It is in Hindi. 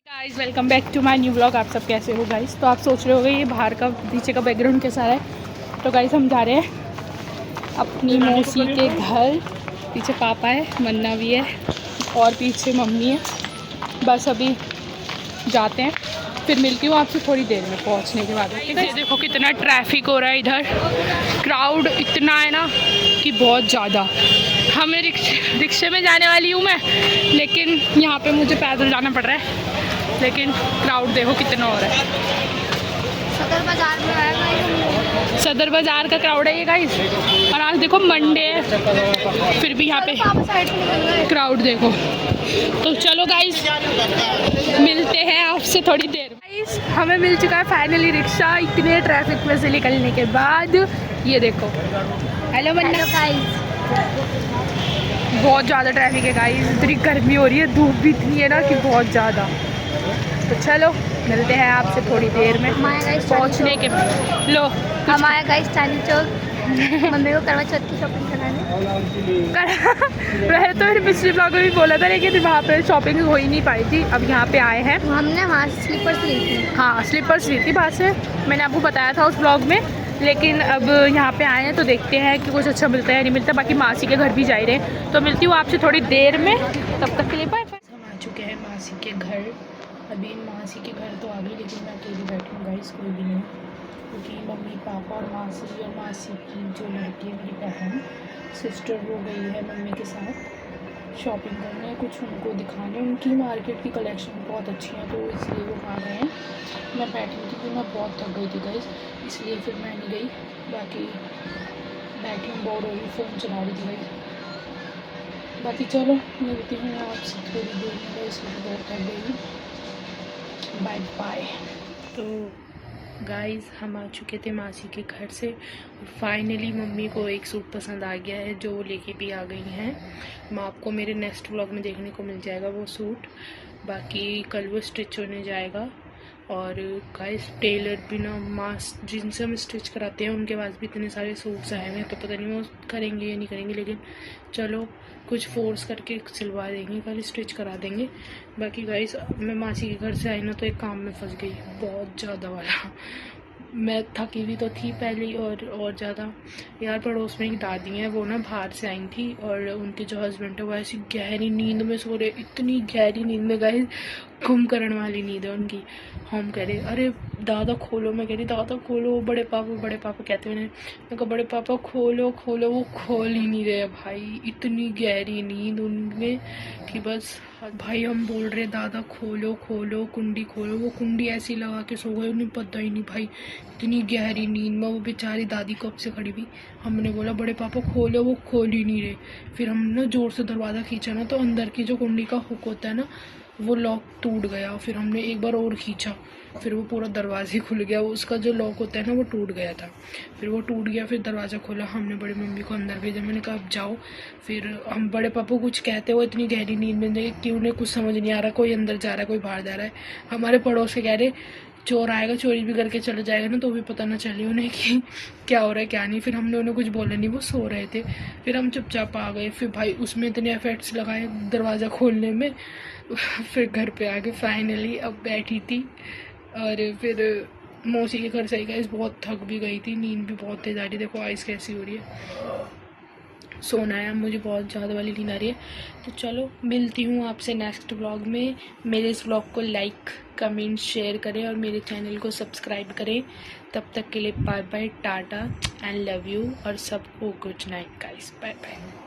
Guys welcome back to my new blog. आप सब कैसे हो गाइस? तो आप सोच रहे होगे ये बाहर का पीछे का बैकग्राउंड कैसा है। तो गाइस हम जा रहे हैं अपनी मौसी के घर। पीछे पापा है, मन्ना भी है और पीछे मम्मी है। बस अभी जाते हैं, फिर मिलती हूँ आपसे थोड़ी देर में पहुँचने के बाद। ये देखो कितना ट्रैफिक हो रहा है इधर, क्राउड इतना है ना कि बहुत ज़्यादा। हमें रिक्शे में जाने वाली हूँ मैं, लेकिन यहाँ पे मुझे पैदल जाना पड़ रहा है। लेकिन क्राउड देखो कितना हो रहा है। सदर बाजार में आएगा, सदर बाजार का क्राउड है ये गाइस। और आज देखो मंडे है, फिर भी यहाँ पे क्राउड देखो। तो चलो गाइस मिलते हैं आपसे थोड़ी देर में। गाइस हमें मिल चुका है फाइनली रिक्शा, इतने ट्रैफिक में से निकलने के बाद। ये देखो, हेलो मन्ना। गाइस बहुत ज़्यादा ट्रैफिक है गाइस, इतनी गर्मी हो रही है, धूप भी इतनी है ना कि बहुत ज़्यादा। तो चलो मिलते हैं आपसे थोड़ी देर में पहुंचने के बाद। लो हम आए गाइस चांदनी चौक मम्मी को करवा चौथ की शॉपिंग कराने। वैसे तो मैंने पिछले ब्लॉग में भी बोला था, लेकिन वहाँ पे शॉपिंग हो ही नहीं पाई थी। अब यहाँ पे आए हैं। हमने वहाँ से स्लीपर्स ली थी। हाँ स्लीपर्स ली थी वहाँ से, मैंने आपको बताया था उस ब्लॉग में। लेकिन अब यहाँ पे आए हैं तो देखते हैं कि कुछ अच्छा मिलता है या नहीं मिलता। बाकी मासी के घर भी जा रहे हैं, तो मिलती हूँ आपसे थोड़ी देर में। तब तक के लिए बाय बाय। हम आ चुके हैं मासी के घर। अभी मासी के घर तो आ गई, लेकिन मैं अकेली बैठी हूँ गाइस, कोई भी नहीं। क्योंकि मम्मी पापा और मासी की जो लड़की है मेरी बहन सिस्टर, वो गई है मम्मी के साथ शॉपिंग करने, कुछ उनको दिखाने। उनकी मार्केट की कलेक्शन बहुत अच्छी है, तो इसलिए वो आ गए हैं। मैं बैठी थी कि मैं बहुत थक गई थी गाइस, इसलिए फिर मैं नहीं गई। बाकी बैठी हूँ, बोर हो रही, फ़ोन चला रही थी गाइस। बाकी चलो मिलती हूँ आपसे थोड़ी देर में, इसलिए बहुत थक गई। Bye bye. तो गाइस हम आ चुके थे मासी के घर से, और फाइनली मम्मी को एक सूट पसंद आ गया है, जो वो लेके भी आ गई हैं। मैं आपको मेरे नेक्स्ट व्लॉग में देखने को मिल जाएगा वो सूट। बाकी कल वो स्टिच होने जाएगा। और गाइस टेलर भी ना, जिनसे हम स्टिच कराते हैं उनके पास भी इतने सारे सूट्स आए हैं, तो पता नहीं वो करेंगे या नहीं करेंगे। लेकिन चलो कुछ फोर्स करके सिलवा देंगे, कल स्टिच करा देंगे। बाकी गाइस मैं मासी के घर से आई ना, तो एक काम में फंस गई बहुत ज़्यादा वाला। मैं थकी हुई तो थी पहले ही, और ज़्यादा यार। पड़ोस में एक दादी हैं, वो ना बाहर से आई थी, और उनके जो हस्बैंड है वो ऐसी गहरी नींद में सो रहे, इतनी गहरी नींद में गाइस, कुंभकर्ण वाली नींद है उनकी। हम कह रहे अरे दादा खोलो, मैं कह रही दादा खोलो। बड़े पापा कहते हैं उन्हें। मैं कहा बड़े पापा खोलो खोलो, वो खोल ही नहीं रहे भाई, इतनी गहरी नींद उनमें कि बस। भाई हम बोल रहे दादा खोलो खोलो, कुंडी खोलो, वो कुंडी ऐसी लगा के सो गए, उन्हें पता ही नहीं भाई, इतनी गहरी नींद में वो बेचारी दादी कब से खड़ी हुई। हमने बोला बड़े पापा खोलो, वो खोल ही नहीं रहे। फिर हमने ना जोर से दरवाज़ा खींचा ना, तो अंदर की जो कुंडी का हुक होता है ना, वो लॉक टूट गया। फिर हमने एक बार और खींचा, फिर वो पूरा दरवाज़ा खुल गया। उसका जो लॉक होता है ना, वो टूट गया था। फिर वो टूट गया, फिर दरवाज़ा खोला। हमने बड़ी मम्मी को अंदर भेजा, मैंने कहा अब जाओ। फिर हम बड़े पापा कुछ कहते हो, इतनी गहरी नींद में कि उन्हें कुछ समझ नहीं आ रहा, कोई अंदर जा रहा है कोई बाहर जा रहा है। हमारे पड़ोस से कह रहे चोर आएगा, चोरी भी करके चले जाएगा ना, तो भी पता ना चले उन्हें कि क्या हो रहा है क्या नहीं। फिर हमने उन्हें कुछ बोला नहीं, वो सो रहे थे। फिर हम चुपचाप आ गए। फिर भाई उसमें इतने एफर्ट्स लगाए दरवाज़ा खोलने में। फिर घर पे आके फाइनली अब बैठी थी, और फिर मौसी के घर से आई गाइस, बहुत थक भी गई थी, नींद भी बहुत तेज आ रही। देखो आइस कैसी हो रही है, सोना है मुझे, बहुत ज़्यादा वाली नींद आ रही है। तो चलो मिलती हूँ आपसे नेक्स्ट व्लॉग में। मेरे इस व्लॉग को लाइक कमेंट शेयर करें, और मेरे चैनल को सब्सक्राइब करें। तब तक के लिए bye bye, tata and love you, और सबको good night guys, bye bye.